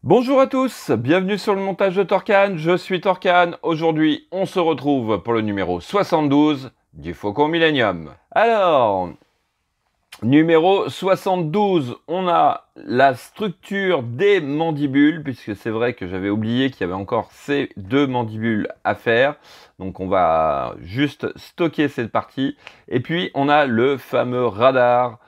Bonjour à tous, bienvenue sur le montage de Torcan, je suis Torcan. Aujourd'hui, on se retrouve pour le numéro 72 du Faucon Millenium. Alors, numéro 72, on a la structure des mandibules, puisque c'est vrai que j'avais oublié qu'il y avait encore ces deux mandibules à faire. Donc on va juste stocker cette partie. Et puis, on a le fameux radar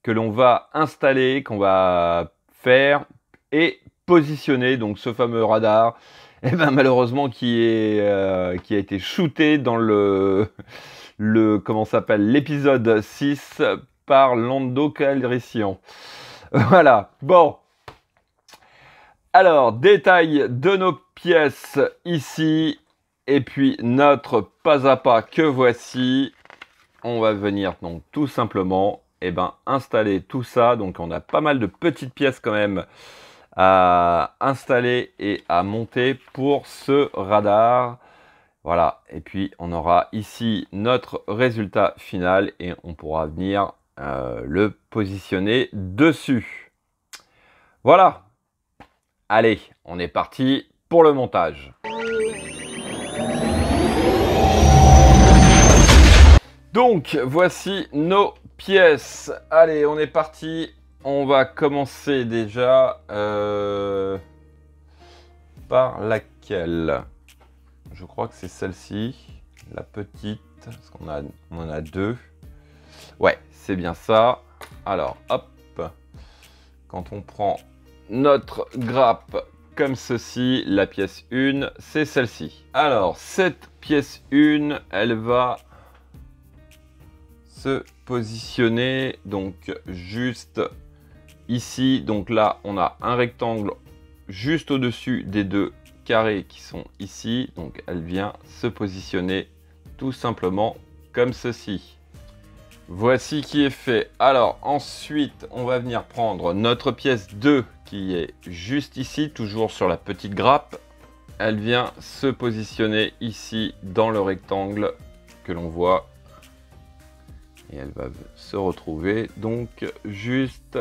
que l'on va installer, qu'on va faire et positionner. Donc ce fameux radar, malheureusement qui a été shooté dans comment s'appelle, l'épisode 6 par Lando Calrissian. Voilà, bon. Alors, détail de nos pièces ici, et puis notre pas à pas que voici. On va venir donc tout simplement installer tout ça. Donc on a pas mal de petites pièces quand même à installer et à monter pour ce radar. Voilà, et puis on aura ici notre résultat final et on pourra venir le positionner dessus. Voilà, allez, on est parti pour le montage. Donc, voici nos pièces. Allez, on est parti. On va commencer déjà par laquelle? Je crois que c'est celle-ci, la petite, parce qu'on en a deux. Ouais, c'est bien ça. Alors, hop, quand on prend notre grappe comme ceci, la pièce 1, c'est celle-ci. Alors, cette pièce 1, elle va se positionner donc juste ici. Donc là, on a un rectangle juste au-dessus des deux carrés qui sont ici. Donc elle vient se positionner tout simplement comme ceci. Voici qui est fait. Alors ensuite, on va venir prendre notre pièce 2 qui est juste ici, toujours sur la petite grappe. Elle vient se positionner ici dans le rectangle que l'on voit. Et elle va se retrouver donc juste,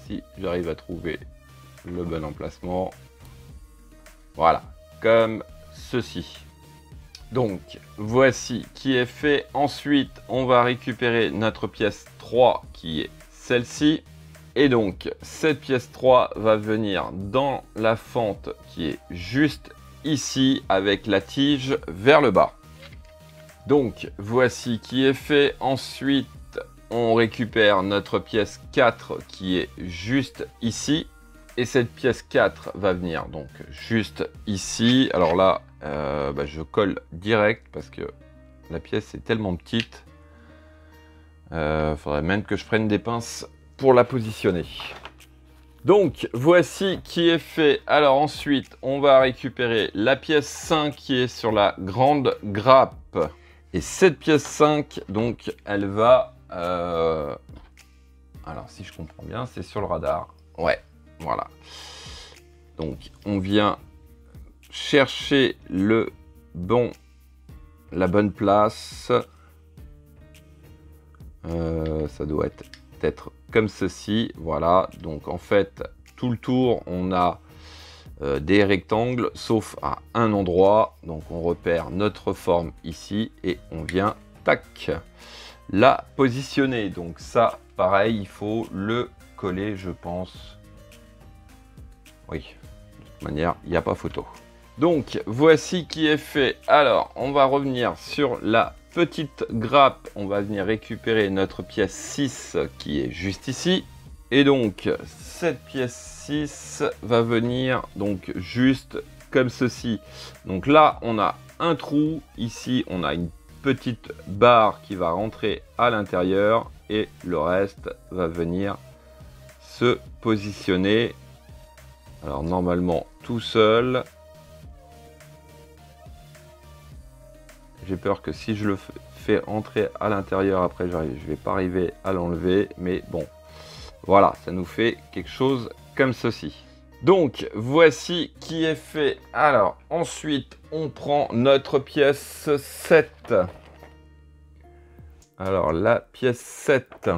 si j'arrive à trouver le bon emplacement, voilà, comme ceci. Donc voici qui est fait. Ensuite on va récupérer notre pièce 3 qui est celle-ci. Et donc cette pièce 3 va venir dans la fente qui est juste ici avec la tige vers le bas. Donc voici qui est fait. Ensuite on récupère notre pièce 4 qui est juste ici. Et cette pièce 4 va venir donc juste ici. Alors là, je colle direct parce que la pièce est tellement petite. Faudrait même que je prenne des pinces pour la positionner. Donc voici qui est fait. Alors ensuite, on va récupérer la pièce 5 qui est sur la grande grappe. Et cette pièce 5, donc, elle va... Alors, si je comprends bien, c'est sur le radar. Ouais, voilà. Donc, on vient chercher la bonne place. Ça doit être comme ceci. Voilà. Donc, en fait, tout le tour, on a des rectangles, sauf à un endroit. Donc on repère notre forme ici et on vient, tac, la positionner. Donc ça, pareil, il faut le coller, je pense. Oui, de toute manière, il n'y a pas photo. Donc voici qui est fait. Alors, on va revenir sur la petite grappe. On va venir récupérer notre pièce 6 qui est juste ici. Et donc, cette pièce 6 va venir donc juste comme ceci. Donc là, on a un trou. Ici, on a une petite barre qui va rentrer à l'intérieur. Et le reste va venir se positionner. Alors, normalement, tout seul. J'ai peur que si je le fais entrer à l'intérieur, après je vais pas arriver à l'enlever. Mais bon, voilà, ça nous fait quelque chose comme ceci. Donc, voici qui est fait. Alors, ensuite, on prend notre pièce 7. Alors, la pièce 7,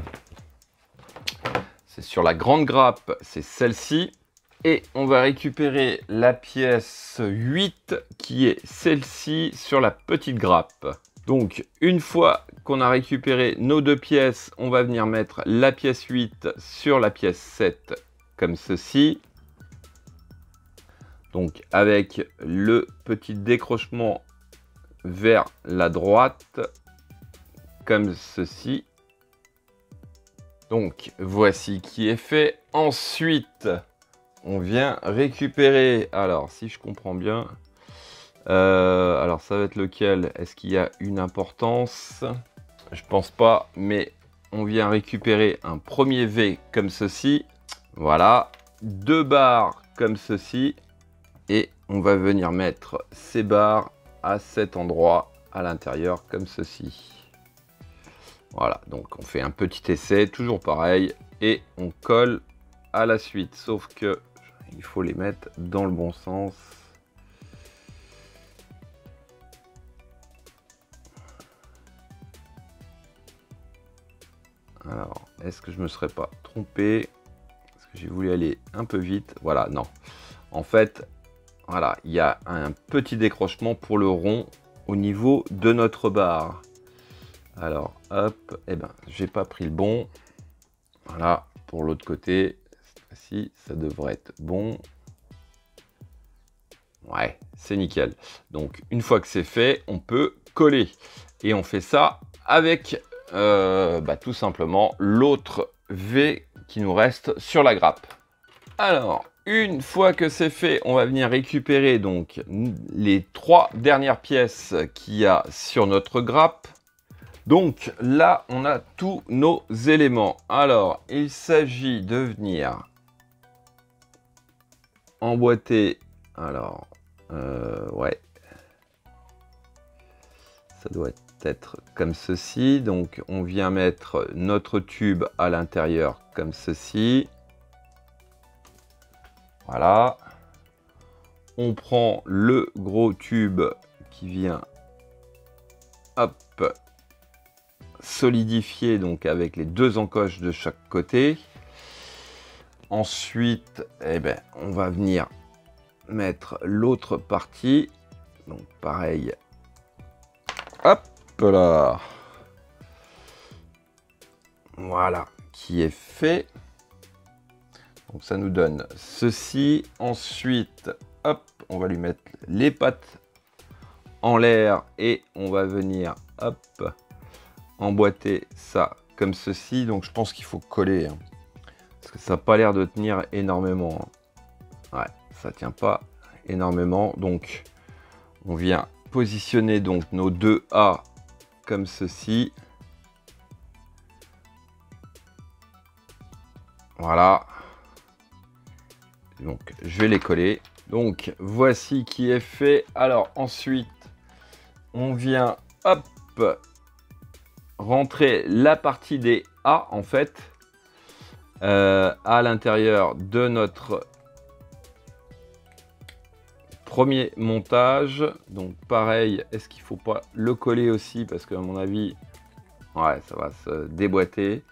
c'est sur la grande grappe, c'est celle-ci. Et on va récupérer la pièce 8, qui est celle-ci sur la petite grappe. Donc, une fois qu'on a récupéré nos deux pièces, on va venir mettre la pièce 8 sur la pièce 7, comme ceci. Donc, avec le petit décrochement vers la droite, comme ceci. Donc, voici qui est fait. Ensuite, on vient récupérer, alors si je comprends bien, alors ça va être lequel? Est-ce qu'il y a une importance? Je pense pas, mais on vient récupérer un premier V comme ceci. Voilà, 2 barres comme ceci. Et on va venir mettre ces barres à cet endroit à l'intérieur comme ceci. Voilà, donc on fait un petit essai, toujours pareil, et on colle à la suite, sauf que il faut les mettre dans le bon sens. Alors, est-ce que je me serais pas trompé? Parce que j'ai voulu aller un peu vite. Voilà, non. En fait, voilà, il y a un petit décrochement pour le rond au niveau de notre barre. Alors, hop, eh ben, j'ai pas pris le bon. Voilà, pour l'autre côté, cette fois-ci, ça devrait être bon. Ouais, c'est nickel. Donc, une fois que c'est fait, on peut coller. Et on fait ça avec, tout simplement, l'autre V qui nous reste sur la grappe. Alors, une fois que c'est fait, on va venir récupérer donc les 3 dernières pièces qu'il y a sur notre grappe. Donc là, on a tous nos éléments. Alors, il s'agit de venir emboîter. Alors, ouais. Ça doit être comme ceci. Donc, on vient mettre notre tube à l'intérieur comme ceci. Voilà. On prend le gros tube qui vient, hop, solidifier donc avec les 2 encoches de chaque côté. Ensuite, eh ben, on va venir mettre l'autre partie. Donc pareil. Hop là. Voilà, qui est fait. Donc ça nous donne ceci. Ensuite, hop, on va lui mettre les pattes en l'air et on va venir, hop, emboîter ça comme ceci. Donc je pense qu'il faut coller, hein, parce que ça n'a pas l'air de tenir énormément. Ouais, ça tient pas énormément. Donc on vient positionner donc nos 2 A comme ceci. Voilà. Donc je vais les coller. Donc voici qui est fait. Alors ensuite, on vient, hop, rentrer la partie des A en fait à l'intérieur de notre premier montage. Donc pareil, est-ce qu'il faut pas le coller aussi, parce qu'à mon avis, ouais, ça va se déboîter.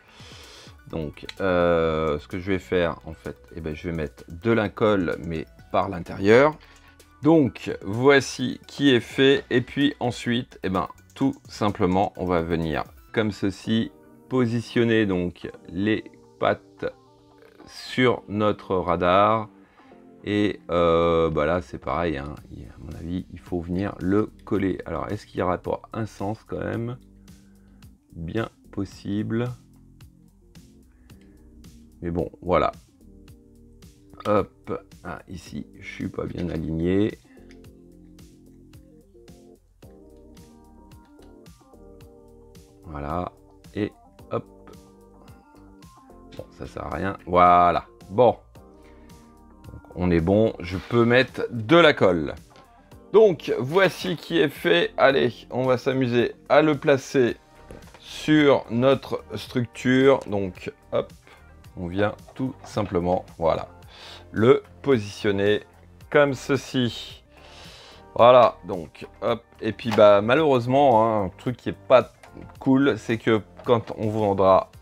Donc ce que je vais faire en fait, eh ben, je vais mettre de l'incolle mais par l'intérieur. Donc voici qui est fait. Et puis ensuite, eh ben, tout simplement, on va venir comme ceci positionner donc les pattes sur notre radar. Et là c'est pareil, hein. À mon avis il faut venir le coller. Alors est-ce qu'il n'y aura pas un sens quand même? Bien possible. Mais bon, voilà. Hop, ah, ici, je suis pas bien aligné. Voilà, et hop. Bon, ça sert à rien. Voilà. Bon, donc, on est bon. Je peux mettre de la colle. Donc, voici qui est fait. Allez, on va s'amuser à le placer sur notre structure. Donc, hop, on vient tout simplement, voilà, le positionner comme ceci. Voilà, donc, hop. Et puis, bah, malheureusement, hein, un truc qui est pas cool, c'est que quand on voudra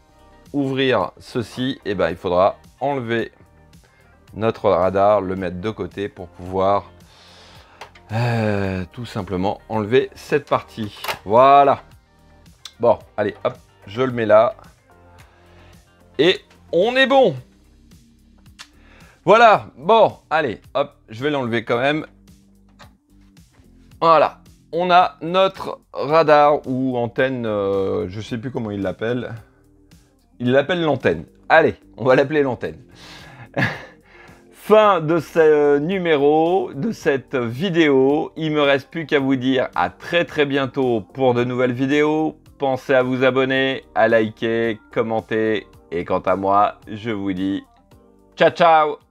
ouvrir ceci, et ben, il faudra enlever notre radar, le mettre de côté pour pouvoir tout simplement enlever cette partie. Voilà. Bon, allez, hop, je le mets là. Et on est bon. Voilà, bon, allez, hop, je vais l'enlever quand même. Voilà, on a notre radar ou antenne, je sais plus comment il l'appelle. Il l'appelle l'antenne. Allez, on va l'appeler l'antenne. Fin de ce numéro, de cette vidéo. Il me reste plus qu'à vous dire à très bientôt pour de nouvelles vidéos. Pensez à vous abonner, à liker, commenter. Et quant à moi, je vous dis ciao ciao.